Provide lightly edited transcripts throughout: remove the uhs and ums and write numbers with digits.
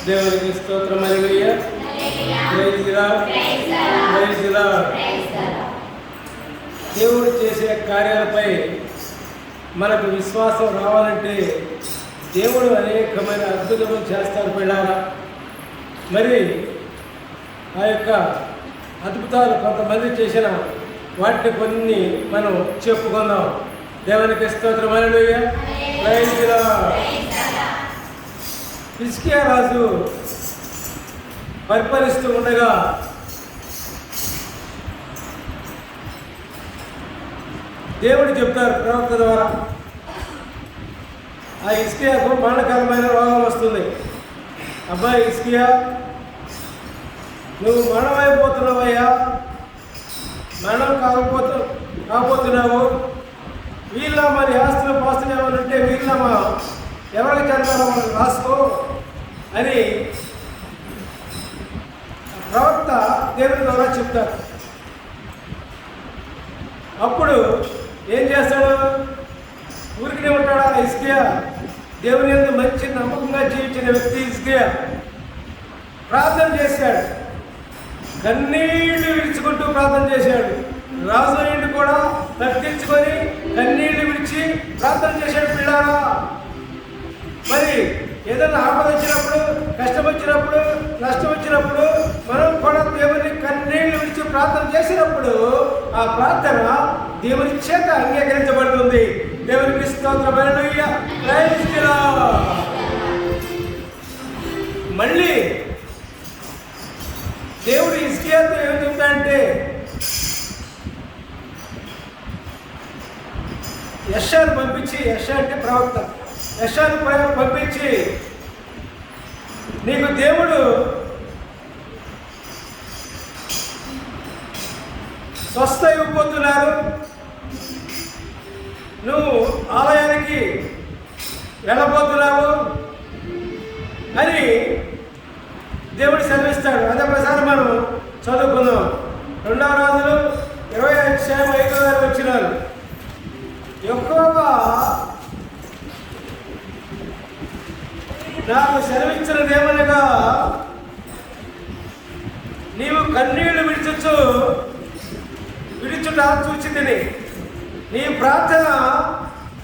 దేవునికి స్తోత్రం. Hallelujah. Praise the Lord. Praise the Lord. దేవుడు చేసే కార్యాలపై మనకు విశ్వాసం రావాలంటే దేవుడు అనేకమైన అద్భుతములు చేస్తారు పిల్లారా. మరి ఆ యొక్క అద్భుతాలు కొంతమంది చేసిన వాటిని కొన్ని మనం చెప్పుకుందాం. దేవునికి స్తోత్రం. హల్లెలూయా. Praise the Lord. హిజ్కియా రాజు పరిపాలిస్తూ ఉండగా దేవుడు చెప్తారు ప్రవక్త ద్వారా, ఆ హిజ్కియాకు మరణకరమైన రోగం వస్తుంది. అబ్బాయి హిజ్కియా, నువ్వు మరణమైపోతున్నావయ్యా, మరణం కాకపోతున్నావు. వీళ్ళ మరి ఆస్తులు పాస్తులు ఏమైనా ఉంటే వీళ్ళ ఎవరికి చెందాలో మనం రాసుకో అని ప్రవక్త దేవుని ద్వారా చెప్తారు. అప్పుడు ఏం చేస్తాడు? ఊరికినే ఉంటాడా హిజ్కియా? దేవుని యందు మంచి నమ్మకంగా జీవించిన వ్యక్తి హిజ్కియా ప్రార్థన చేశాడు. కన్నీళ్లు విడుచుకుంటూ ప్రార్థన చేశాడు. రాజు ఇంటి కూడా తగ్గించుకొని కన్నీళ్లు విడిచి ప్రార్థన చేశాడు. పిల్లారా, మరి ఏదైనా ఆపద వచ్చినప్పుడు, కష్టం వచ్చినప్పుడు, నష్టం వచ్చినప్పుడు మనం కూడా దేవుని కన్నీళ్లు విడిచి ప్రార్థన చేసినప్పుడు ఆ ప్రార్థన దేవుని చేత అంగీకరించబడుతుంది. దేవునికి స్తోత్రం. హల్లెలూయా. Praise the Lord. మళ్ళీ దేవుడు హిజ్కియాతో ఏం చెప్తాడంటే, యెషయాను పంపించి, యెషయా అంటే ప్రవక్త, యెషయాను పంపించి నీకు దేవుడు స్వస్థ ఇవ్వబోతున్నారు, నువ్వు ఆలయానికి వెళ్ళబోతున్నావు అని దేవుడు సెలవిస్తాడు. అదే ప్రకారం మనం చదువుకుందాం. 2వ రాజులు 20:5 వచ్చినారు. యెహోవా నాకు సెలవిచ్చినదేమనగా, నీవు కన్నీళ్లు విడుచుట చూచితిని, నీ ప్రార్థన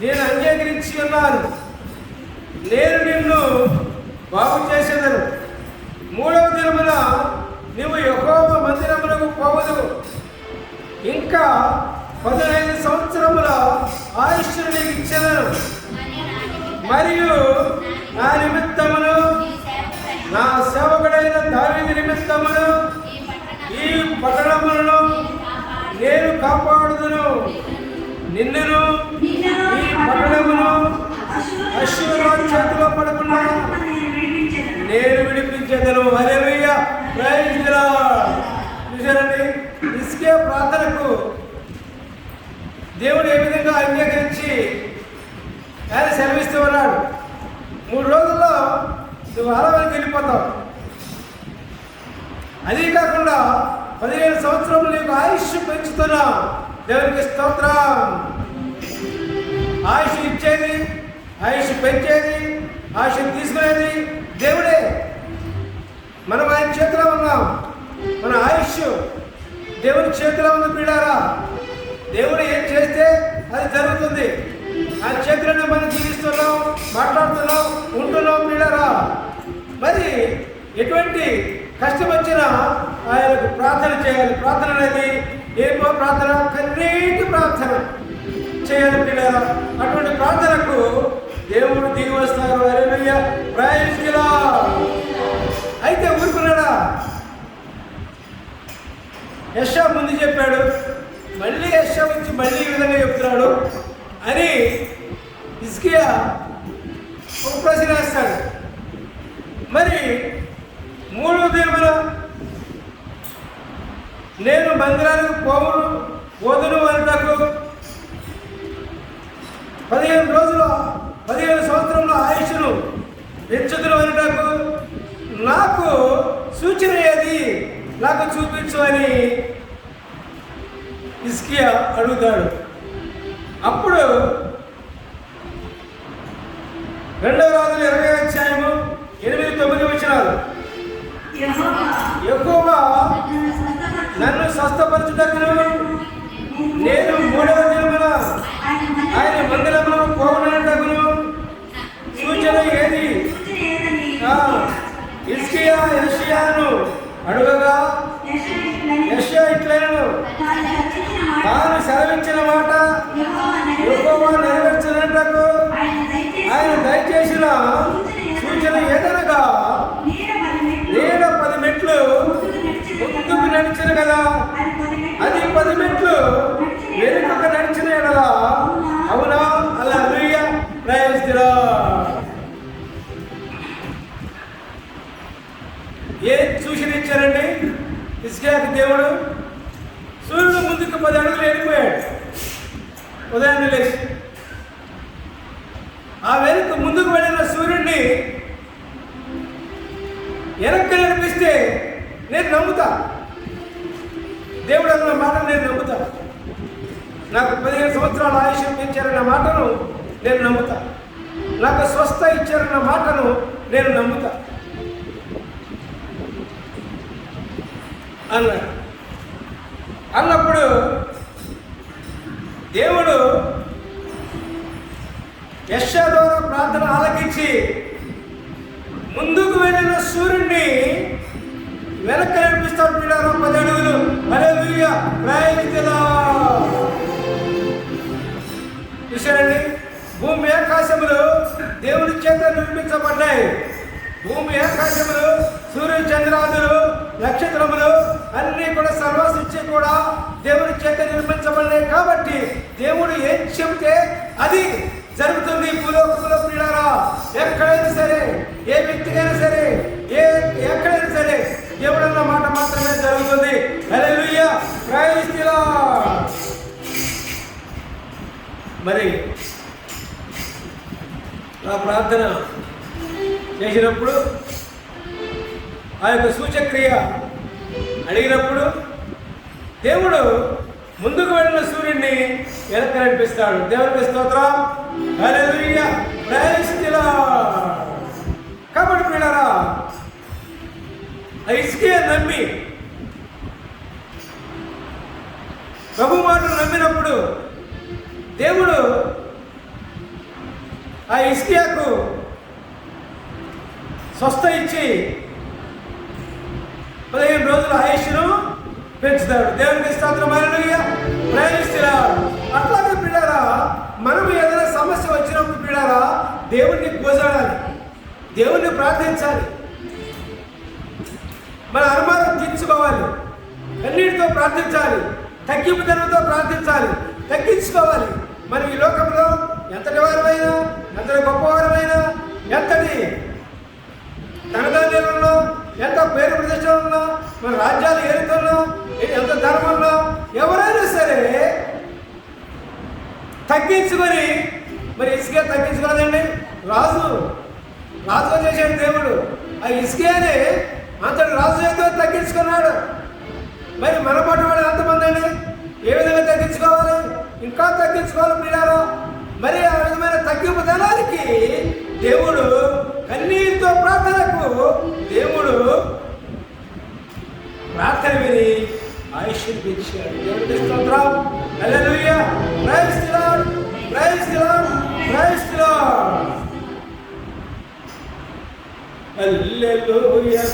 నేను అంగీకరించి ఉన్నాను, నేను నిన్ను బాగు చేసేదను. 3వ దినమున నీవు యెహోవా మందిరమునకు పోవదు, ఇంకా 15 సంవత్సరముల ఆయుష్ను నీకు ఇచ్చేదను. మరియు నా నిమిత్తమును, నా సేవకుడైన దావీదు నిమిత్తమును ఈ పట్టణములను నేను కాపాడుదును. నిన్నును ఈ పట్టణమును అష్షూరు చేతిలో పడకుండా నేను విడిపించేదను. హల్లెలూయా. Praise the Lord. చూసారండి, హిజ్కియా ప్రార్థనకు దేవుడు ఏ విధంగా అంగీకరించి ఆయన సెలవిస్తూ ఉన్నాడు. 3 రోజుల్లో నువ్వు ఆలయానికి వెళ్ళిపోతావు. అదీ కాకుండా 15 సంవత్సరములు నీకు ఆయుష్ పెంచుతున్నా. దేవునికి స్తోత్రం. ఆయుష్ ఇచ్చేది, ఆయుష్ పెంచేది, ఆయుష్ తీసుకునేది దేవుడే. మనం ఆయన చేతిలో ఉన్నాం. మన ఆయుష్ దేవుని చేతిలో ఉంది పిల్లారా. దేవుడు ఏం చేస్తే అది జరుగుతుంది. ఆయన చేతిలోనే మనం జీవిస్తున్నాం, మాట్లాడుతున్నాం, ఉంటున్నాం పిల్లారా. మరి ఎటువంటి కష్టం వచ్చినా ఆయనకు ప్రార్థన చేయాలి. ప్రార్థన అనేది ఏమో ప్రార్థన, కన్నీటి ప్రార్థన చేయాలి పిల్లారా. అటువంటి ప్రార్థనకు దేవుడు దిగి వస్తారు. హల్లెలూయా. Praise the Lord. అయితే ఊరుకున్నాడా? యెషయా ముందు చెప్పాడు, మళ్ళీ యెషయా వచ్చి మళ్ళీ ఈ విధంగా చెప్తున్నాడు అని హిజ్కియా ఒక ప్రశ్న వేస్తాడు. మరి 3వ దినమున నేను మందిరానికి పోదును అనటకు 15 సంవత్సరంలో ఆయుష్ను పెంచుదును అనటకు నాకు సూచన ఏది, నాకు చూపించు అని హిజ్కియా అడుగుతాడు. అప్పుడు 2వ రాజులు 20వ అధ్యాయము 8-9 వచనాలు. యెహోవా నన్ను స్వస్థపరచుటకును నేను 3వ దినమున ఆయన మందిరమును పోవునటకును సూచన ఏది? హిజ్కియా యెషయాను అడుగగా యెషయా ఇట్లనెను, తాను సెలవిచ్చిన మాట యెహోవా నెరవేర్చునటకు ఆయన దయచేసిన సూచన ఏదనగా నీడ 10 మెట్లు ముందుకు నడిచిన కదా, అది 10 మెట్లు వెనుకకు నడిచిన ఎడలా. అవునా? హల్లెలూయా, ప్రైజ్ ది లార్డ్. ఏం సూచన ఇచ్చారండి హిజ్కియాకి దేవుడు? సూర్యుడు ముందుకు 10 అడుగులు వెళ్ళిపోయాడు ఉదయాన్నే లేచి. ఆ వెనుక ముందుకు వెళ్ళిన సూర్యుడిని వెనక్కి నడిపిస్తే నేను నమ్ముతా. దేవుడు అన్న మాటను నేను నమ్ముతా. నాకు 15 సంవత్సరాల ఆయుష్ పెంచారన్న మాటను నేను నమ్ముతా. నాకు స్వస్థ ఇచ్చారన్న మాటను నేను నమ్ముతా అన్నప్పుడు దేవుడు యెషయా ద్వారా ప్రార్థన ఆలకించి ముందుకు వెళ్ళిన సూర్యుడిని వెనక్కి నడిపిస్తాడు. పిల్లలు 10 అడుగులు. హల్లెలూయా, ప్రైజ్ ది లార్డ్. చూశారండి, భూమి ఆకాశములు దేవుని చేత నిర్మించబడ్డాయి. భూమి ఆకాశములు, సూర్య చంద్రాదులు, నక్షత్రములు అన్నీ కూడా సర్వసృష్టి కూడా దేవుని చేత నిర్మించబడ్డాయి. కాబట్టి దేవుడు ఏం చెబితే అది జరుగుతుంది. భూలోకంలో ప్రియులారా, ఎక్కడైనా సరే, ఏ వ్యక్తికైనా సరే, ఎక్కడైనా సరే దేవుడు అన్న మాట మాత్రమే జరుగుతుంది. హల్లెలూయా, ప్రైజ్ ది లార్డ్. మరి ఆ ప్రార్థన చేసినప్పుడు, ఆ యొక్క సూచక్రియ అడిగినప్పుడు దేవుడు ముందుకు వెళ్ళిన సూర్యుడిని వెనక్కి నడిపిస్తాడు. దేవునికి స్తోత్రం, హల్లెలూయా, ప్రైజ్ ది లార్డ్. కాబట్టి పిల్లరా, ఆ హిజ్కియా నమ్మి ప్రభు మాటలు నమ్మినప్పుడు దేవుడు ఆ హిజ్కియాకు స్వస్థ ఇచ్చి 15 రోజుల ఆయుష్ను పెంచుతాడు. దేవునికి స్తోత్రం, హల్లెలూయా, ప్రైజ్ ది లార్డ్. అట్లాగే పిల్లరా, మనం ఏదైనా సమస్య వచ్చినప్పుడు పిల్లరా దేవుణ్ణి కోసాడాలి, దేవుణ్ణి ప్రార్థించాలి, మన అనుమానం తీర్చుకోవాలి, కన్నీటితో ప్రార్థించాలి, తగ్గింపుదనంతో ప్రార్థించాలి, తగ్గించుకోవాలి. మనం ఈ లోకంలో ఎంతటి వారమైనా, ఎంతటి గొప్పవారమైనా, ఎంతటి ధనధాన్యాలలో, ఎంత పేరు ప్రదేశంలో, మన రాజ్యాలు ఏరుతున్నా, ఎంత ధర్మంలో ఎవరైనా సరే తగ్గించుకొని, మరి హిజ్కియా తగ్గించుకోలేదండి. రాజుగా చేశాడు దేవుడు. ఆ హిజ్కియాని అంతటి రాజు అయితే తగ్గించుకున్నాడు. మరి మన పాటు వాళ్ళు ఎంతమంది అండి? ఏ విధంగా తగ్గించుకోవాలి? ఇంకా తగ్గించుకోవాలి పిల్లలు. మరి ఆ విధమైన తగ్గింపు ధనానికి దేవుడు, కన్నీటితో ప్రార్థనకు దేవుడు ప్రార్థన విని ఆయుష్ను పెంచాడు. దేవునికి స్తోత్రం, hallelujah, praise the Lord, praise the Lord, praise the Lord, hallelujah.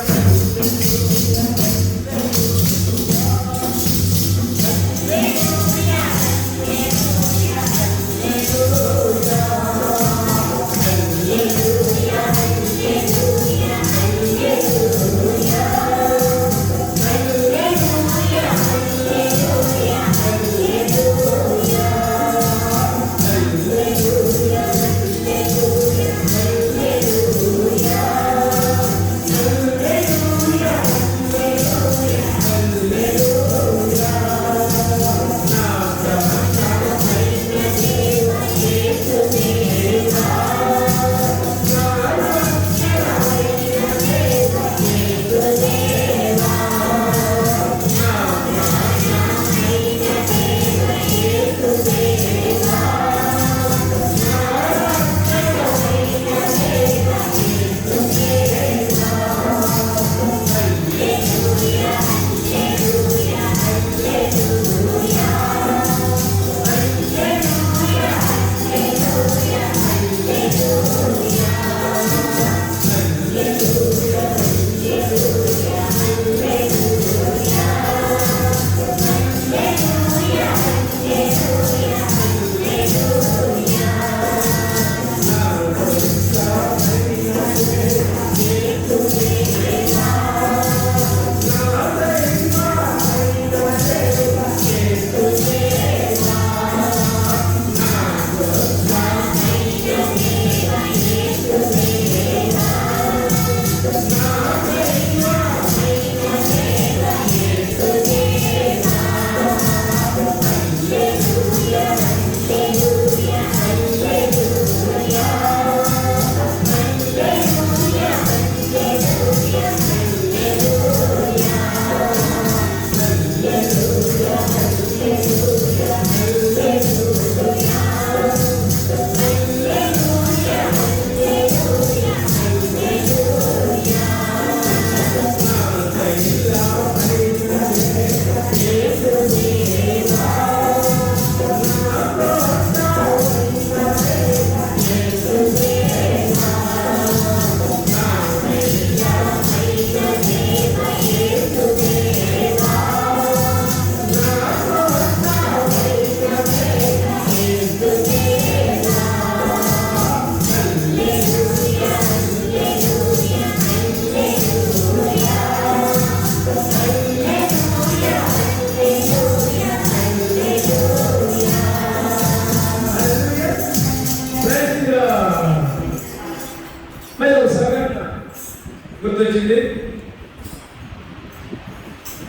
గుర్తొచ్చింది.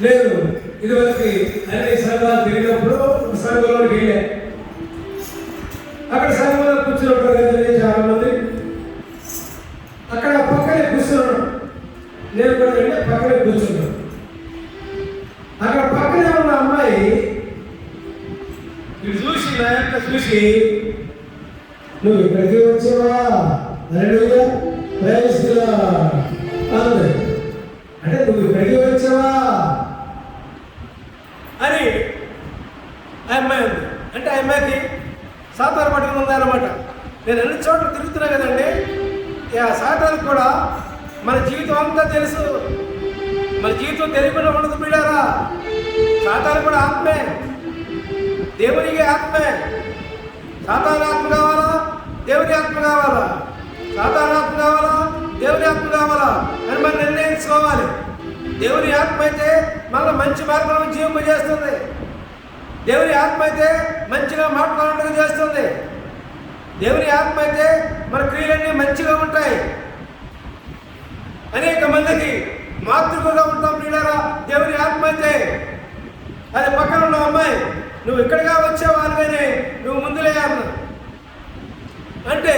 నేను ఇదివరకు అన్ని సంఘాలు తిరిగినప్పుడు సంఘంలోకి వెళ్ళా. అక్కడ సంఘంలో కూర్చుని ఉంటారు కదండి చాలా మంది. అక్కడ పక్కనే కూర్చున్నాను. నేను కూడా వెళ్ళి పక్కనే కూర్చున్నాను. అక్కడ పక్కనే ఉన్న అమ్మాయి ఇది చూసి నా యొక్క చూసి, నువ్వు ఇక్కడికి వచ్చావా అంది. అంటే నువ్వు ఇక్కడికి వచ్చావా అని ఆ అమ్మాయి ఉంది. అంటే ఆ అమ్మాయికి సాతాను పట్టుకుని ఉందన్నమాట. నేను అన్ని చోట్ల తిరుగుతున్నా కదండి. ఆ సాతానికి కూడా మన జీవితం అంతా తెలుసు. మన జీవితం తెలియకుండా ఉండదు బిడ్డారా. సాతాను కూడా ఆత్మే, దేవునికి ఆత్మే. సాతాను ఆత్మ కావాలా, దేవుని ఆత్మ కావాలా? సాతాను ఆత్మ కావాలా, దేవుని ఆత్మ కావాలా అని మనం నిర్ణయించుకోవాలి. దేవుని ఆత్మ అయితే మళ్ళీ మంచి మార్గంలో జీవింపజేస్తుంది. దేవుని ఆత్మ అయితే మంచిగా మాట్లాడటం చేస్తుంది. దేవుని ఆత్మ అయితే మన క్రియలన్నీ మంచిగా ఉంటాయి. అనేక మందికి మాతృకగా ఉంటాం నీడారా దేవుని ఆత్మ అయితే. అది పక్కన ఉన్న అమ్మాయి, నువ్వు ఇక్కడగా వచ్చావా అనగానే నువ్వు ముందులే అన్నా అంటే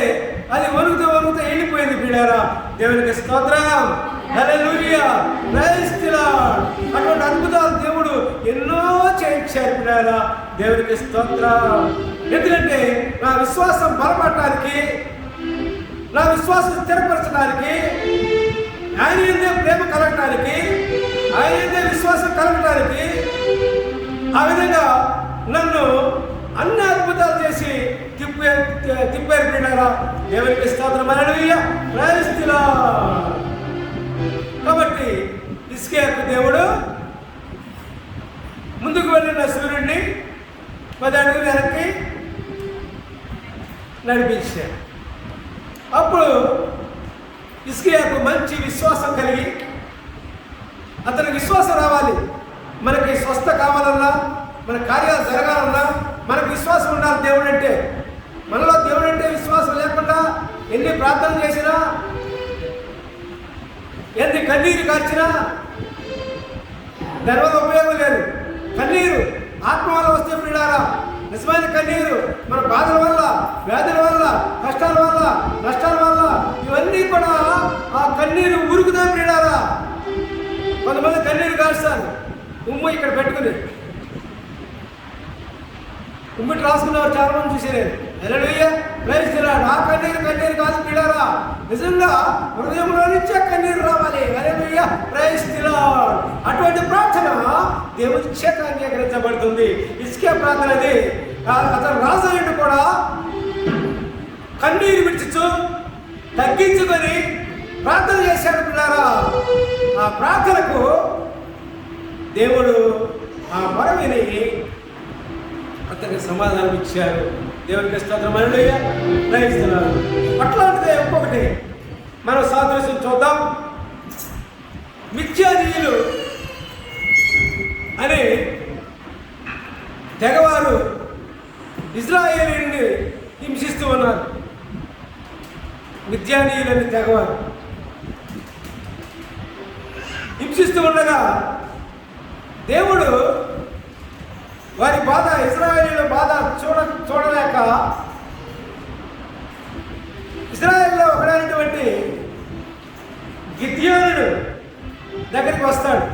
అది వణుకుతూ వెళ్ళిపోయింది బిడ్డారా. దేవునికి స్తోత్రం, హల్లెలూయా, ప్రైజ్ ది లార్డ్. అటువంటి అద్భుతాలు దేవుడు ఎన్నో చేయించారు బిడ్డారా. దేవునికి స్తోత్రం. ఎందుకంటే నా విశ్వాసం బలపడటానికి, నా విశ్వాసం స్థిరపరచడానికి, ఆయన ఏందే ప్రేమ కలగటానికి, ఆయన ఏందే విశ్వాసం కలగటానికి, ఆ విధంగా నన్ను అన్ని అద్భుతాలు చేసి తిప్పారు బిడ్డారా. దేవునికి స్తోత్రం, హల్లెలూయా, ప్రైజ్ ది లార్డ్. కాబట్టి హిజ్కియాకు దేవుడు ముందుకు వెళ్ళిన సూర్యుడిని 10 అడుగులు వెనక్కి నడిపించాడు. అప్పుడు హిజ్కియాకు మంచి విశ్వాసం కలిగి, అతనికి విశ్వాసం రావాలి. మనకి స్వస్థ కావాలన్నా, మన కార్యాలు జరగాలన్నా మనకు విశ్వాసం ఉండాలి. దేవుడు అంటే, మనలో దేవుడు అంటే విశ్వాసం లేకుండా ఎన్ని ప్రార్థనలు చేసినా, ఎన్ని కన్నీరు కార్చినా దానివల్ల ఉపయోగం లేదు. కన్నీరు ఆత్మ వల్ల వస్తే బిడ్డారా, నిజమైన కన్నీరు మన బాధల వల్ల, వ్యాధుల వల్ల, కష్టాల వల్ల, నష్టాల వల్ల, ఇవన్నీ కూడా ఆ కన్నీరు ఉరుకుదా బిడ్డారా. కొంతమంది కన్నీరు కాస్తారు, ఉమ్ము ఇక్కడ పెట్టుకుని ఉమ్మిటి రాసుకున్నవారు చాలా మంది చూసారు. హల్లెలూయా, ప్రైజ్ ది లార్డ్. ఆ కన్నీరు కాదు బిడ్డారా, నిజంగా హృదయంలో నుంచే కన్నీరు రావాలి. హల్లెలూయా, ప్రైజ్ ది లార్డ్. అటువంటి ప్రార్థన దేవుని చేత అంగీకరించబడుతుంది. హిజ్కియా ప్రార్థన అది. అతను రాజయ్యుడు కూడా కన్నీరు విడిచు తగ్గించుకొని ప్రార్థన చేశాడు బిడ్డారా. ఆ ప్రార్థనకు దేవుడు ఆ మొరవిని అతనికి సమాధానం ఇచ్చారు. దేవునికి స్తోత్రం, హల్లెలూయా, ప్రైజ్ ది లార్డ్. అట్లాంటిదే ఇంకొకటి మనం సాదృశ్యం చూద్దాం. మిద్యానీయులు అని తెగవారు ఇశ్రాయేలీయుల్ని హింసిస్తూ ఉన్నారు. మిద్యానీయులని తెగవారు హింసిస్తూ ఉండగా దేవుడు వారి బాధ, ఇశ్రాయేలీయుల బాధ చూడలేక ఇశ్రాయేలులో ఒకడైనటువంటి గిద్యోనుడు దగ్గరికి వస్తాడు.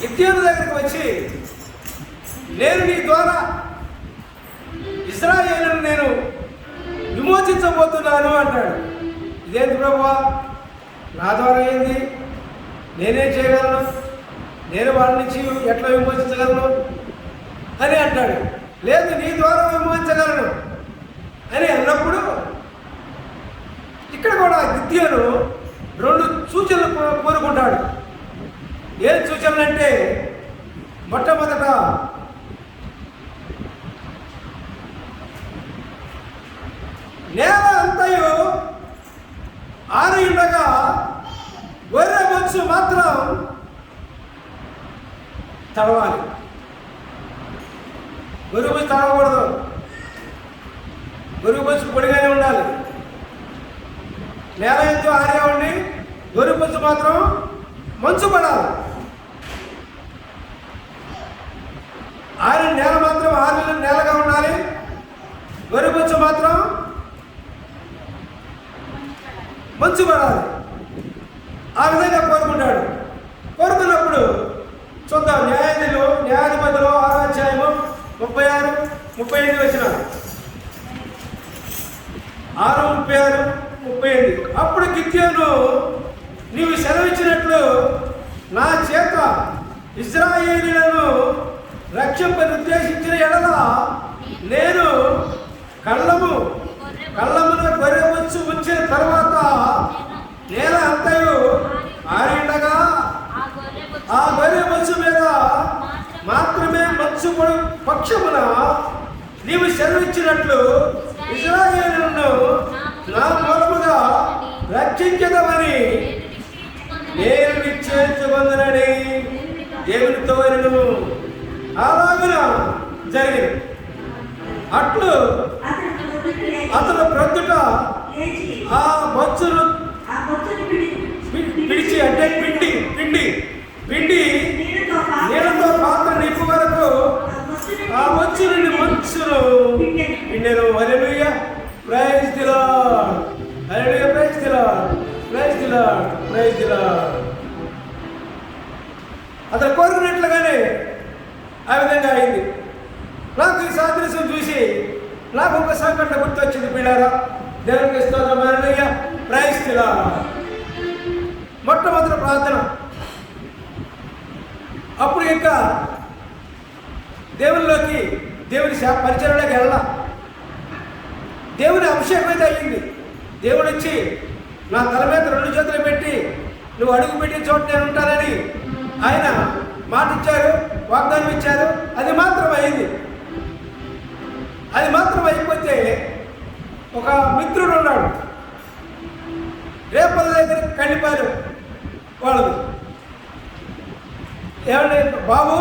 గిద్యోను దగ్గరికి వచ్చి, నేను నీ ద్వారా ఇశ్రాయేలును నేను విమోచించబోతున్నాను అంటాడు. ఇదేంటి ప్రభువా, నా ద్వారా ఏంది, నేనేం చేయగలను, నేను వాళ్ళ నుంచి ఎట్లా విమోచించగలను అని అంటాడు. లేదు, నీ ద్వారా విమోచించగలను అని అన్నప్పుడు ఇక్కడ కూడా గిద్యోను 2 సూచనలు కోరుకుంటాడు. ఏం సూచనలు అంటే, మొట్టమొదట నేల అంతయు ఆరి ఉండగా గొర్రె బొచ్చు మాత్రం తడవాలి. గొర్రె బొచ్చు తడవకూడదు, గొర్రె బొచ్చు పొడిగానే ఉండాలి. నేల ఎంతో ఆరిగా ఉండి గొర్రె బొచ్చు మాత్రం మంచు పడాలి. ఆరిన నేల మాత్రం ఆరిన నేలగా ఉండాలి, గొర్రె బొచ్చు మాత్రం మంచు పడాలి. ఆ విధంగా కోరుకుంటాడు. కోరుకున్నప్పుడు చూద్దాం, న్యాయాధిపతులు 6వ అధ్యాయము 36, 35 వచనాలు. 6, 36, 35. అప్పుడు గిద్యోను, నీవు సెలవిచ్చినట్లు నా చేత ఇశ్రాయేలీయులను రక్షింపని ఉద్దేశించిన ఎడల నేను కళ్ళమున గొర్రె బొచ్చు ఉంచిన తర్వాత నేల అంతయు ఆరిండగా ఆ గొర్రె బొచ్చు మీద మాత్రమే మంచు పక్షమున నీవు సెలవిచ్చినట్లు ఇశ్రాయేలును నా మూలముగా రక్షించదమని నేను నిశ్చయించుకొందునని దేవునితో అనెను. అలాగున జరిగింది. అట్లు అతను ప్రొద్దుట ఆ బొచ్చును పిడిచి, అంటే పిండి నీళ్ళతో పాత్ర నిప్పు వరకు ఆ బొచ్చు నుండి మంచును పిండెను. Hallelujah, praise the Lord, hallelujah, praise the Lord, praise the Lord, praise the Lord. అతను కోరుకున్నట్లుగానే ఆ విధంగా అయింది. నాకు ఈ సాదృశ్యం చూసి నాకు ఒక సంఘటన గుర్తొచ్చింది. పిల్లారా, దేవునికి స్తోత్రం, హల్లెలూయా, ప్రైజ్ ది లార్డ్. మొట్టమొదటి ప్రార్థన. అప్పుడు ఇంకా దేవునిలోకి, దేవుని పరిచయంలోకి వెళ్ళా. దేవుని అభిషేకం అయితే అయ్యింది. దేవుడు వచ్చి నా తల మీద 2 చేతులు పెట్టి, నువ్వు అడుగు పెట్టిన చోట నేను ఉంటానని ఆయన మాట ఇచ్చారు, వాగ్దానం ఇచ్చారు. అది మాత్రం అయింది. అది మాత్రం అయిపోతే ఒక మిత్రుడు ఉన్నాడు, రేపల దగ్గర కండిపారు వాళ్ళది. ఏమంటే బాబు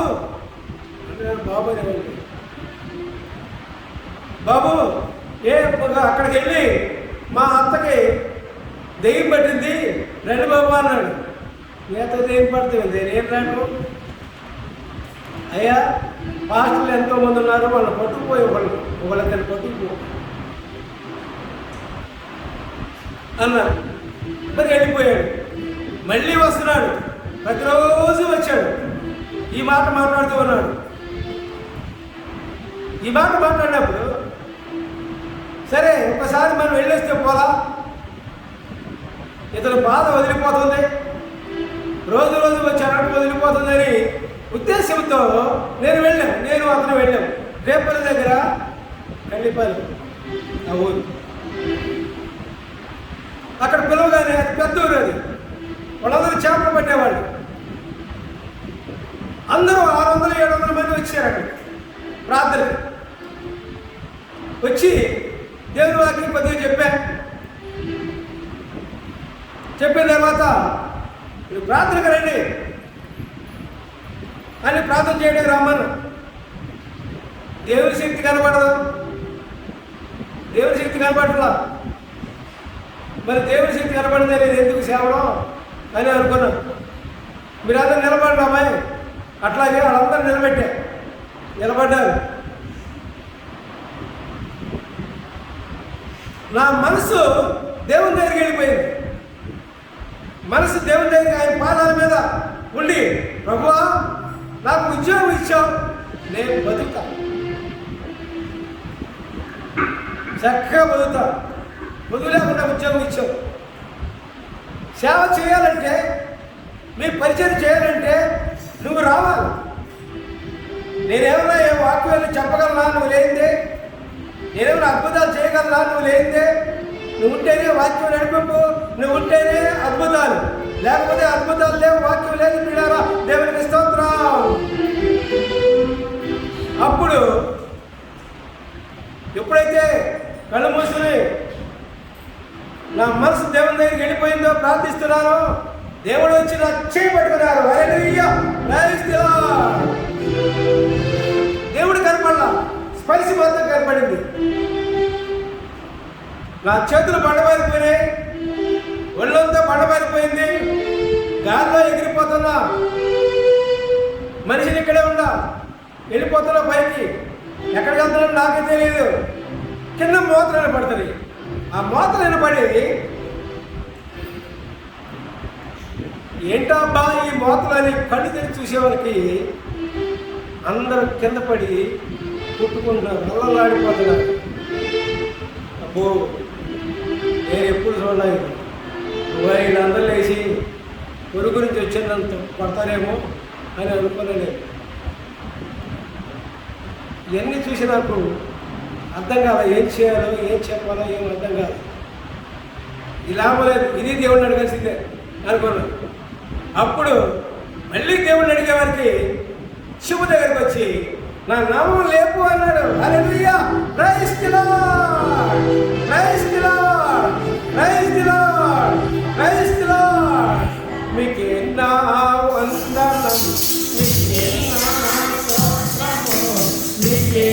అక్కడికి వెళ్ళి మా అత్తకి దెయ్యం పట్టింది, రండి బాబు అన్నాడు. నేత దెయ్యం పడుతుంది, నేనేం రాను అయ్యా, పాస్టర్లు ఎంతోమంది ఉన్నారు, వాళ్ళని పట్టుకుపోయి ఒకళ్ళని పట్టుకుపో అన్నారు. మరి వెళ్ళిపోయాడు. మళ్ళీ వస్తున్నాడు, ప్రతిరోజు వచ్చాడు, ఈ మాట మాట్లాడుతూ ఉన్నాడు. ఈ మాట మాట్లాడినప్పుడు సరే ఒకసారి మనం వెళ్ళేస్తే పోలా, ఇతను బాధ వదిలిపోతుంది, రోజు వచ్చి అన్నట్టు వదిలిపోతుందని ఉద్దేశంతో నేను అతను వెళ్ళాం. రేపల దగ్గర కండిపల్లి ఆ ఊరు. అక్కడ పిలవగానే అది పెద్ద ఊరు, అది వాళ్ళందరూ చేపలు పట్టేవాళ్ళు. అందరూ 600-700 మంది వచ్చారు అక్కడ ప్రార్థన. వచ్చి దేవుని వాక్యం కొద్దిగా చెప్పిన తర్వాత మీరు ప్రార్థనకు రండి అని ప్రార్థన చేయడానికి రమ్మను. దేవుని శక్తి కనపడదు, దేవుని శక్తి కనపడలా. మరి దేవుని శక్తి కనపడింది అనేది ఎందుకు సేవలో అని అనుకున్నాను. మీరందరూ నిలబడి అమ్మాయి, అట్లాగే వాళ్ళందరూ నిలబడ్డారు. నా మనసు దేవుని దగ్గరికి వెళ్ళిపోయింది. మనసు దేవుని దగ్గరికి ఆయన పాదాల మీద ఉండి, ప్రభువా నాకు ఉద్యోగం ఇచ్చావు, నేను బతుకుతా, చక్కగా బతుకుతా, బదులు లేకుండా ఉద్యోగం ఇచ్చావు. సేవ చేయాలంటే, మీ పరిచయం చేయాలంటే నువ్వు రావాలి. నేనేమన్నా ఏ వాక్యాన్ని చెప్పగలనా, నువ్వు లేనిదే? నేనేమైనా అద్భుతాలు చేయగలనా, నువ్వు లేనిదే? నువ్వు ఉంటేనే వాక్యం నడిపింపు, నువ్వు ఉంటేనే అద్భుతాలు, లేకపోతే అద్భుతాలు లేవు, వాక్యం లేదు. పిల్లారా, దేవునికి స్తోత్రం. అప్పుడు ఎప్పుడైతే కళ్ళు మూసుకుని నా మనసు దేవుని దగ్గరికి వెళ్ళిపోయిందో, ప్రార్థిస్తున్నాను, దేవుడు వచ్చి నా చేయి పట్టుకున్నారు. హల్లెలూయా, ప్రైజ్ ది లార్డ్. దేవుడు కనపడలా, స్పర్శ మాత్రం కనపడింది. నా చేతులు బండబారిపోయినాయి, ఒళ్ళంతా బండబారిపోయింది. గాలిలో ఎగిరిపోతున్నా, మనిషిని ఇక్కడే ఉన్నా, వెళ్ళిపోతున్నా పైకి. ఎక్కడికి వెళ్తున్నాను నాకే తెలియదు. కింద మోతలు వినపడుతుంది. ఆ మోతలు వినపడి, ఏంటబ్బా ఈ మోతలు అని కళ్ళు తెరిచి చూసేవారికి అందరూ కింద పడి కుట్టుకుంటున్నారు, నల్లలాడిపోతున్నారు. అబ్బో, నేను ఎప్పుడు చూడలేదు. వీళ్ళందరూ లేచి పొరుగు నుంచి వచ్చినంత కొడతారేమో అని అనుకున్నాను. ఇవన్నీ చూసి నాకు అర్థం కాదు, ఏం చేయాలో, ఏం చెప్పాలో ఏం అర్థం కాదు. ఇలా లేదు, ఇది దేవుడిని అడగాల్సిందే అనుకున్నాను. అప్పుడు మళ్ళీ దేవుడిని అడిగేవారికి శివు దగ్గరికి వచ్చి నా నామం లేపు అన్నాడు. Hallelujah, praise the Lord, praise the Lord, praise the Lord, praise the Lord. మీకే నా వందనం, మీకే నా స్తోత్రము, మీకే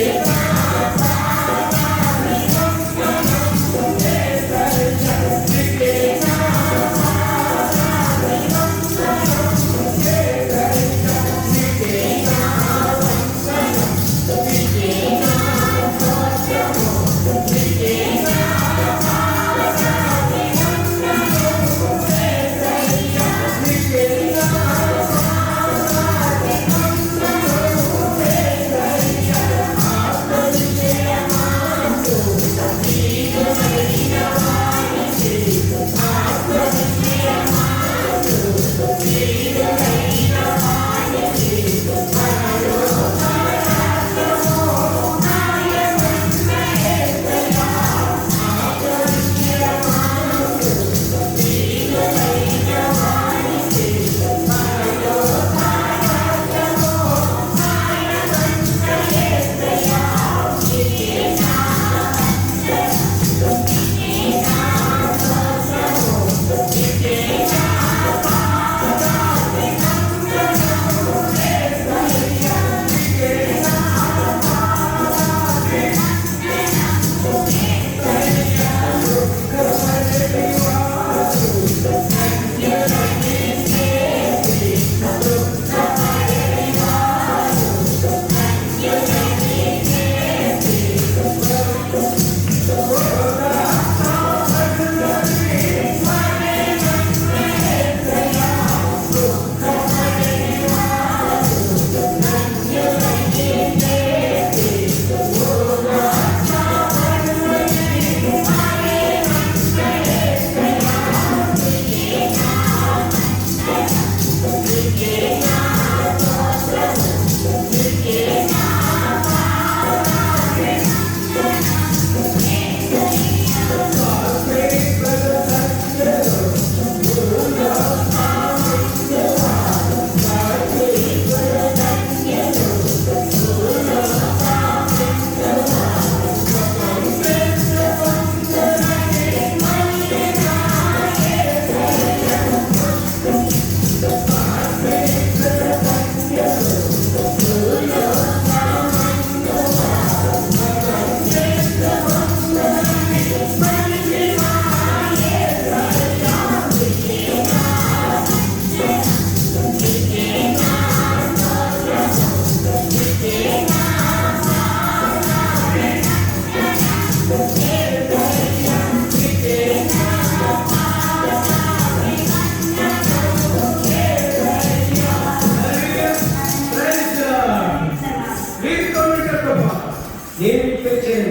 నేను ఈ పరిచయం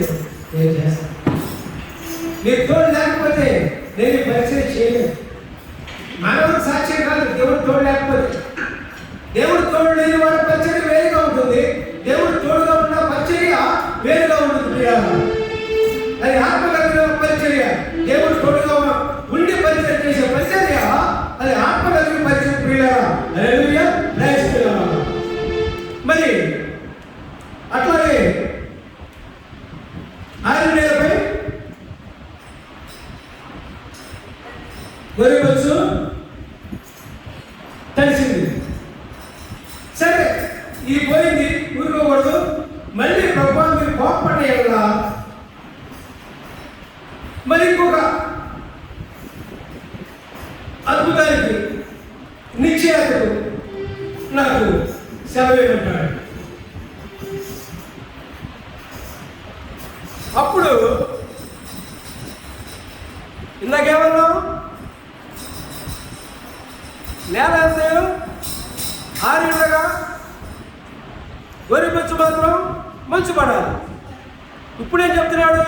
నేను చేస్తాను. మీరు తోడు లేకపోతే నేను ఈ పరిచయం చేయలేను. మానవుడు సాక్ష్యం కాదు, దేవుడు తోడు లేకపోతే. దేవుడు తోడు లేని వాడి పరిచర్య వేరుగా ఉంటుంది, దేవుడు తోడుగా ఉన్న పరిచర్య వేరుగా ఉంటుంది. అది ఆత్మగలిగిన పరిచర్య. దేవుడు తోడుగా ఉండి పరిచయం చేసే పరిచర్య అది ఆత్మగలిగిన పరిచయం. హల్లెలూయా, ప్రైజ్ ది లార్డ్. మరి అట్లాగే ఆయన నేలపై గొర్రెబొచ్చు తడిసింది. సరే, ఇది పోయింది, ఊరుకోకూడదు. మళ్ళీ ప్రభువా మీరు కోపపడే కదా. మరి ఇంకొక అద్భుతానికి నిశ్చయాలకు నాకు సెలవేమంటాడు. అప్పుడు ఇందాకేమన్నాం, నేల అంతయు ఆరిండగా గొర్రె మంచు మాత్రం మంచు పడాలి. ఇప్పుడేం చెప్తున్నాడు,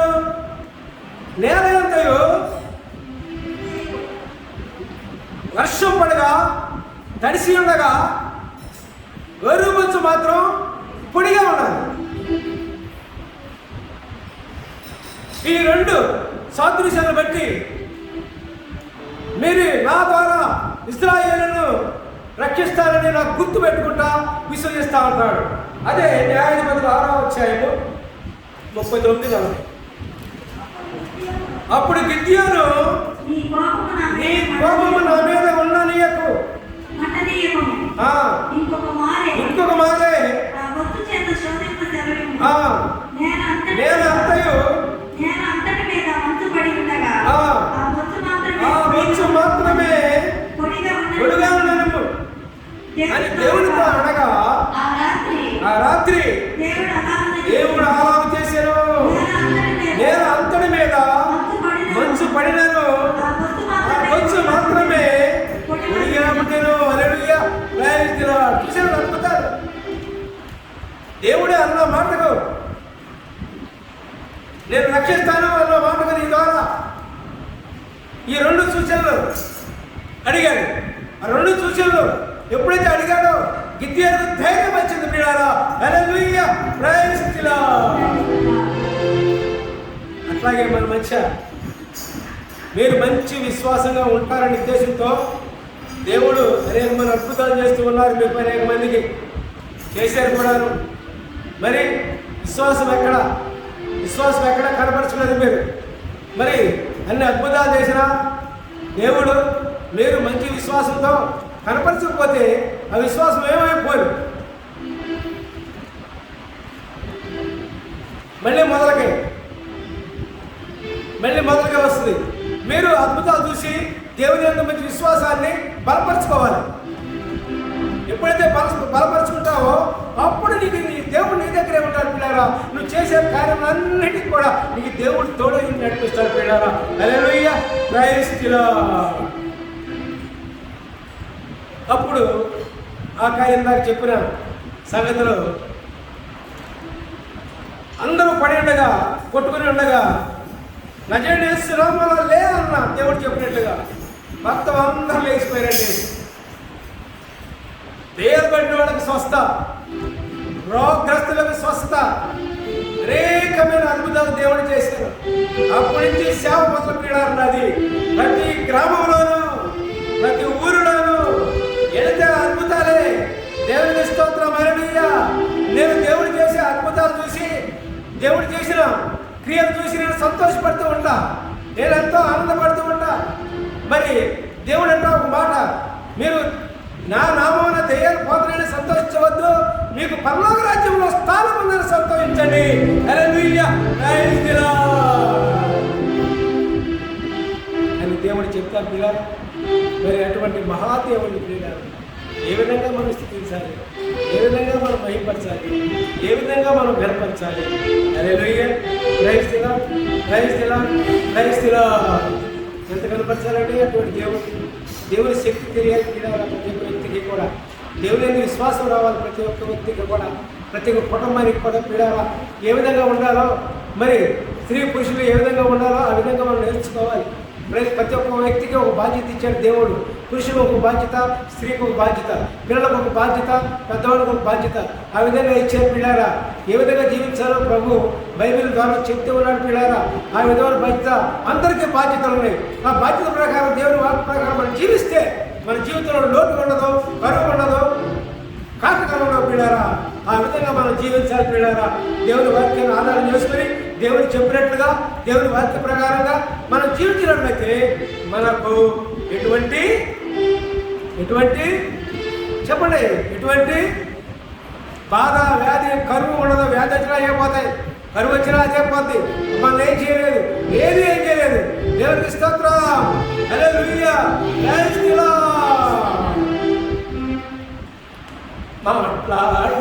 నేల అంతయు వర్షం పడగా తడిసి ఉండగా గొర్రె మంచు మాత్రం పొడిగా ఉండాలి. ఈ రెండు సాదృశ్యాలను బట్టి మీరు నా ద్వారా ఇశ్రాయేలును రక్షిస్తారని నాకు గుర్తు పెట్టుకుంటా విశ్వసిస్తా ఉంటాడు. అదే న్యాయాధిపతులు 6వ అధ్యాయము 39. అప్పుడు గిద్యోను, నీ కోపము నా మీద ఉండనీయకు, ఇంకొక మారే నేను అంతయు మంచు మాత్రమే పొడిగా ఉండను అని దేవుడితో అనగా ఆ రాత్రి దేవుడు ఆరాధన చేశాను. నేను అంతటి మీద మంచు పడినను, ఆ మంచు మాత్రమే పొడిగా ఉండను. హల్లెలూయా, ప్రైజ్ ది లార్డ్. చూశారు అద్భుతాలు. దేవుడే అన్న మాటకు, నేను రక్షిస్తాను అన్న మాటకు నీ ద్వారా ఈ రెండు సూచనలు అడిగాడు. ఆ రెండు సూచనలు ఎప్పుడైతే అడిగాడో గిద్యోనుకు ధైర్యం వచ్చింది. ప్రియులారా, హల్లెలూయా, ప్రైజ్ ది లార్డ్. అట్లాగే మన మధ్య మీరు మంచి విశ్వాసంగా ఉంటారనే ఉద్దేశంతో దేవుడు అనేక మంది అద్భుతాలు చేస్తూ ఉన్నారు. మీకు అనేక మందికి చేశారు కూడాను. మరి విశ్వాసం ఎక్కడ కనపరచలేదు మీరు. మరి అన్ని అద్భుతాలు చేసినా దేవుడు మీరు మంచి విశ్వాసంతో కనపరచకపోతే ఆ విశ్వాసం ఏమైపోదు. మళ్ళీ మొదలకే వస్తుంది. మీరు అద్భుతాలు చూసి దేవుని యందు మంచి విశ్వాసాన్ని బలపరచుకోవాలి. ఎప్పుడైతే బలపరుచుకుంటావో అప్పుడు నీకు దేవుడు నీ దగ్గరే ఉంటాడు. పిల్లారా, నువ్వు చేసే కార్యములన్నిటికీ కూడా నీకు దేవుడు తోడై నడిపిస్తాడు. పిల్లారా, హల్లెలూయా, ప్రైజ్ ది లార్డ్. అప్పుడు ఆ ఇందాక చెప్పిన సంగతిలో అందరూ పడి ఉండగా, కొట్టుకుని ఉండగా, నజరేయుడైన యేసు నామములో లే అన్న దేవుడు చెప్పినట్టుగా మొత్తం అందరూ లేచిపోయారండి. వేయబడిన వాళ్ళకి స్వస్థ, రోగగ్రస్తులకు స్వస్థ, అనేకమైన అద్భుతాలు దేవుడు చేశారు. అప్పటి నుంచి సేవ మొదలు పెట్టారన్నది. ప్రతి గ్రామంలోనూ ప్రతి ఊరిలోనూ ఎంత అద్భుతాలే. దేవునికి స్తోత్రం, హల్లెలూయా. నేను దేవుడు చేసే అద్భుతాలు చూసి, దేవుడు చేసిన క్రియలు చూసి నేను సంతోషపడుతూ ఉంటా, నేను ఎంతో ఆనందపడుతూ ఉంటా. మరి దేవుడు అంటే ఒక మాట, మీరు నా నామమున దయ్యాలు పోతానని సంతోషించవద్దు, మీకు పరలోక రాజ్యంలో స్థానం ఉందని సంతోషించండి. హల్లెలూయా, ప్రైజ్ ది లార్డ్ అని దేవుడు చెప్తారు. పిల్లలు, మరి అటువంటి మహాదేవుని పిల్లలు ఏ విధంగా మనం స్థితించాలి, ఏ విధంగా మనం మహిమపరచాలి, ఏ విధంగా మనం గర్పరచాలి. Hallelujah, praise the Lord, praise the Lord, praise the Lord. ఎంత కనపరచాలంటే అటువంటి దేవుని శక్తి తెలియాలి. ప్రతి ఒక్క వ్యక్తికి కూడా దేవుని విశ్వాసం రావాలి. ప్రతి ఒక్క వ్యక్తికి కూడా ప్రతి ఒక్క కుటుంబానికి కూడా పిల్లల ఏ విధంగా ఉండాలో, మరి స్త్రీ పురుషులు ఏ విధంగా ఉండాలో ఆ విధంగా మనం నేర్చుకోవాలి. ప్రతి ఒక్క వ్యక్తికి ఒక బాధ్యత ఇచ్చాడు దేవుడు. పురుషులకు ఒక బాధ్యత, స్త్రీకి ఒక బాధ్యత, పిల్లలకు ఒక బాధ్యత, పెద్దవాళ్ళకు ఒక బాధ్యత. ఆ విధంగా ఇచ్చారు పిల్లారా. ఏ విధంగా జీవించాలో ప్రభు బైబిల్ ద్వారా చెప్తూ ఉన్నాడు పిల్లారా. ఆ విధమైన బాధ్యత అందరికీ బాధ్యతలు ఉన్నాయి. ఆ బాధ్యత ప్రకారం దేవుని వాక్య ప్రకారం మనం జీవిస్తే మన జీవితంలో లోటు ఉండదు, కరువు ఉండదు, కాటకాలు ఉండవు పిల్లారా. ఆ విధంగా మనం జీవించాలి పిల్లారా. దేవుని వాక్యాన్ని ఆధారం చేసుకుని దేవుడు చెప్పినట్లుగా దేవుని వాక్య ప్రకారంగా మనం జీవించినట్లయితే మనకు ఎటువంటి చెప్పండి, ఎటువంటి బాధ, వ్యాధి, కరువు ఉండదు. వ్యాధి వచ్చినా అయిపోతాయి, కరువు వచ్చినా అయిపోద్ది. మనం ఏం చేయలేదు, ఏం చేయలేదు. దేవునికి స్తోత్రం, హల్లెలూయా, ప్రైజ్ ది లార్డ్. మాట్లాడు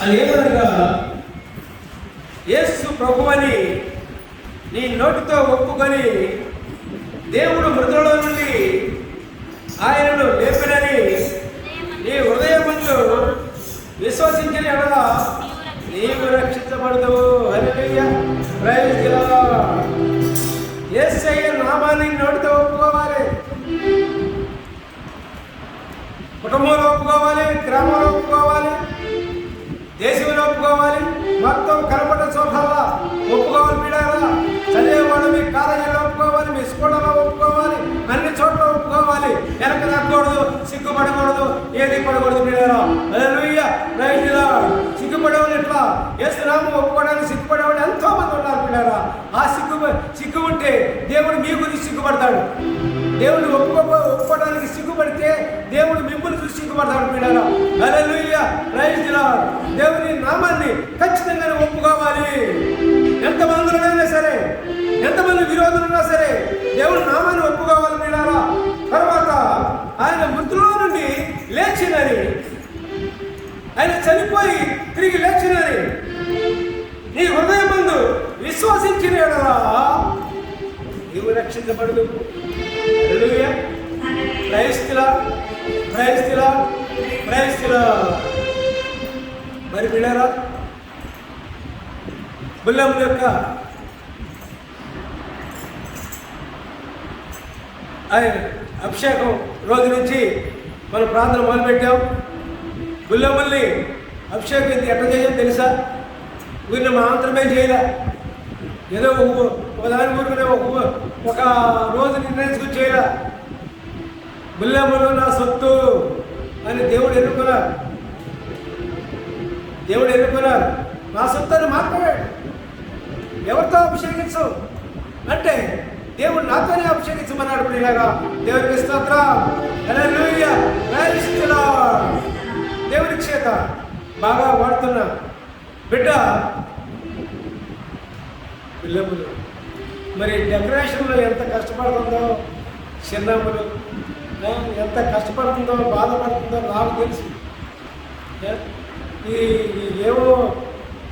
అది ఏమనగా, యేసు ప్రభువని నీ నోటితో ఒప్పుకొని దేవుడు మృతుల నుండి ఆయనను లేపినని నీ హృదయమందు విశ్వసించిన ఎడల నీవు రక్షించబడతావు. హల్లెలూయా, ప్రైజ్ ది లార్డ్. యేసయ్య నామాన్ని నోటితో ఒప్పుకోవాలి, కుటుంబంలో ఒప్పుకోవాలి, గ్రామంలో ఒప్పుకోవాలి, దేశంలో ఒప్పుకోవాలి, మొత్తం కనపడ్డ చోట్ల ఒప్పుకోవాలి. పిల్లారా, చదివేవాడు మీ కాలేజీలో ఒప్పుకోవాలి, మీ స్కూళ్ళలో ఒప్పుకోవాలి, అన్ని చోట్ల ఒప్పుకోవాలి. వెనక తగ్గకూడదు, సిగ్గుపడకూడదు, ఏది పడకూడదు. పిల్లారా, హల్లెలూయా, ప్రైజ్ ది లార్డ్. సిగ్గుపడేవాళ్ళు ఎట్లా? యేసు నామం ఒప్పుకోవడానికి సిగ్గుపడేవాళ్ళు ఎంతో మంది ఉన్నారు. పిల్లారా, ఆ సిగ్గు ఉంటే దేవుడు మీ గురించి సిగ్గుపడతాడు. దేవుడు ఒప్పుకోవడానికి సిగ్గుపడితే దేవుడు మిమ్మల్ని చూసి సిగ్గుపడతాడు. పిల్లారా, హల్లెలూయా, ప్రైజ్ ది లార్డ్. దేవుని నామాన్ని ఖచ్చితంగా ఒప్పుకోవాలి. ఎంతమందినైనా సరే, ఎంతమంది విరోధులున్నా సరే దేవుని నామాన్ని ఒప్పుకోవాలి. పిల్లారా, తర్వాత చనిపోయి తిరిగి లేచినని నీ హృదయమందు విశ్వసించిన యెడల నీవు రక్షించబడదు. Hallelujah. Praise the Lord, praise the Lord, praise the Lord. మరి బిడ్డలారా, బిలాము యొక్క ఆయన అభిషేకం రోజు నుంచి మనం ప్రార్థన మొదలుపెట్టాం. బిలాముల్ని అభిషేకం ఎట్లా చేయాలో తెలుసా? వీరిని మాత్రమే చేయలే, ఏదో ఒక దాని ఊరుకునే ఒక రోజు నిర్ణయించుకుని చేయలే. బిలాములు నా సొత్తు అని దేవుడు ఎన్నుకున్నారు. దేవుడు ఎన్నుకున్నారు. నా సొత్తు అని మాట్లాడాడు. ఎవరితో అభిషేకించు అంటే దేవుడు నాతోనే అభిషేకించమన్నాడు. ఇలాగా దేవునికి స్తోత్రం, హల్లెలూయా, ప్రైజ్ ది లార్డ్. దేవుని చేత బాగా వాడుతున్న బిడ్డ బిలాములు. మరి డెకరేషన్లో ఎంత కష్టపడుతుందో, చిన్నములు ఎంత కష్టపడుతుందో, బాధపడుతుందో నాకు తెలుసు. ఏమో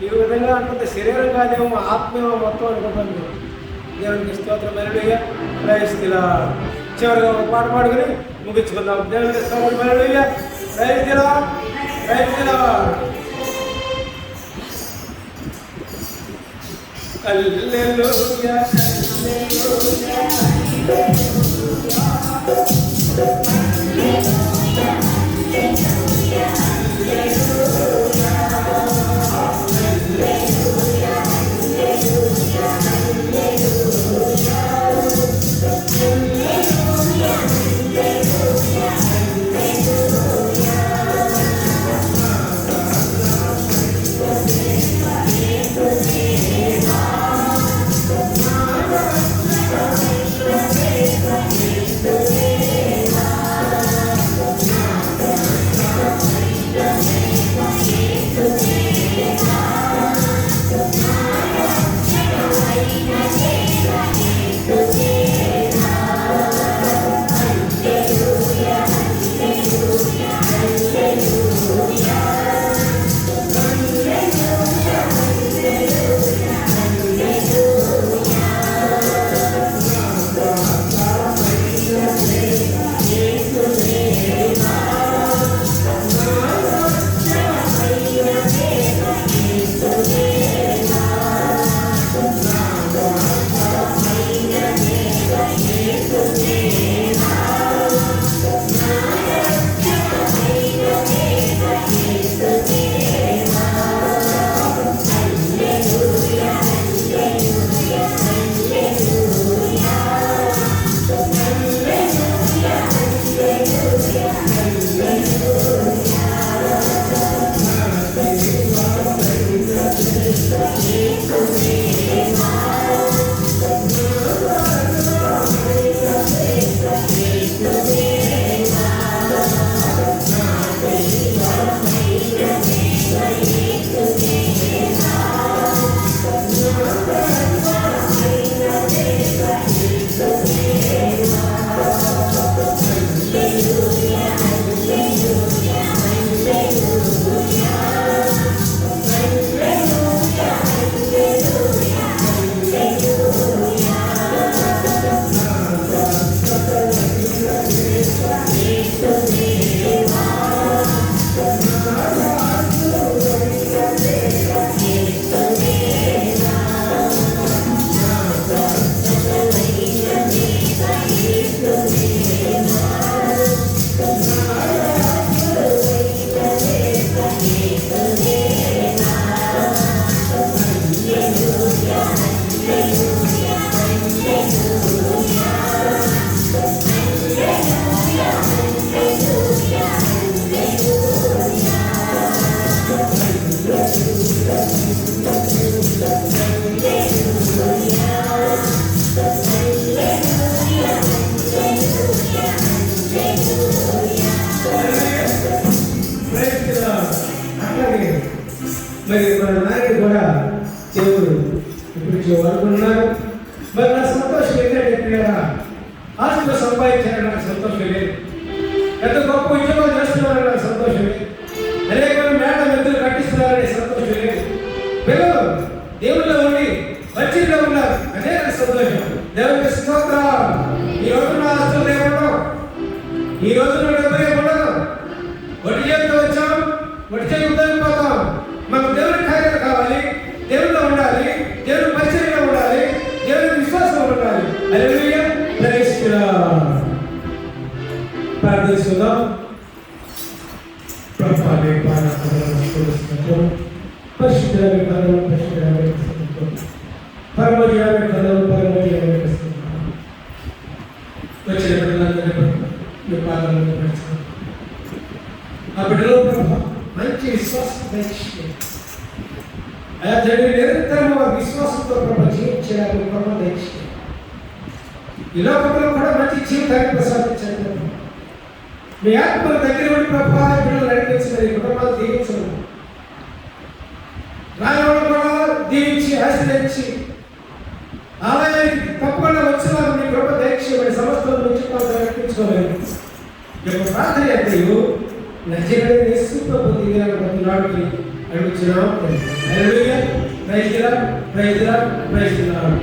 ఈ విధంగా అంటుంది, శరీరం కాదేమో ఆత్మేమో మొత్తం అనుకుంటుంది. దేవునికి స్తోత్రం, హల్లెలూయా, ప్రైజ్ ది లార్డ్. చివరిగా ఒక పాట పాడుకుని ముగించుకుందాం. దేవునికి స్తోత్రం, hallelujah, praise the Lord, praise the Lord. Hallelujah, hallelujah, మరి మన నాయకుడు కూడా దేవుడు ఇప్పుడు అనుకున్నారు. మరి నా సంతోషం ఏంటంటే పిల్లరా, ఆస్తిలో సంపాదించాలని నాకు సంతోషం లేదు, ఎంత గొప్ప ఉద్యోగం చేస్తున్నారని నాకు సంతోషం లేదు, అనేక మేడ మెద్దులు సంతోషం. దేవునికి స్తోత్రం. ఈ రోజు నా ఆస్తులు లేకుండా, ఈ రోజు నువ్వు డబ్బు లేకుండా వడ్డీ చేతితో వచ్చాం, వడ్డీ చేతి పోతాం. మాకు దేవుని కార్యాలు కావాలి, దేవుడిలో ఉండాలి, దేవుని పరిచర్యలో ఉండాలి, దేవుని విశ్వాసంలో ఉండాలి. హల్లెలూయా, ప్రైజ్ ది లార్డ్. ప్రార్థిస్తున్నాం. ప్రభువే పాదపద్మములకు పరిశుద్ధమైన పాదములకు పరిశుద్ధమైన పరమజ్ఞాన పాదములకు పరమజ్ఞాన వచ్చిన బిడ్డలందరినీ మీ పాదాలను పెడుతున్నాం. ఆ బిడ్డలో ప్రభు మంచి విశ్వాసం దయచేయండి. అయా తండ్రి, నిరంతరం వారి విశ్వాసంతో ప్రభు జీవించడానికి ప్రభు దయచేయండి. ఈ లోకంలో కూడా మంచి జీవితాన్ని ప్రసాదించండి ప్రభు. మీ ఆత్మను దగ్గర ఉండి ప్రభు బిడ్డలు నడిపించండి, కుటుంబాలు దీవించండి, రాయవాళ్ళు కూడా దీవించి ఆశీర్వదించి ఆలయానికి తప్పకుండా వచ్చిన మీ కృప దయచేయమని సమస్తం నుంచి నడిపించుకోలేదు. యొక్క ప్రార్థన ఎంతయో నచ్చగలిగిన యేసు ప్రభు దిగిన ప్రతినాడుకి అడుగుతున్నాం. Hallelujah, praise the Lord, praise the Lord, praise the lord.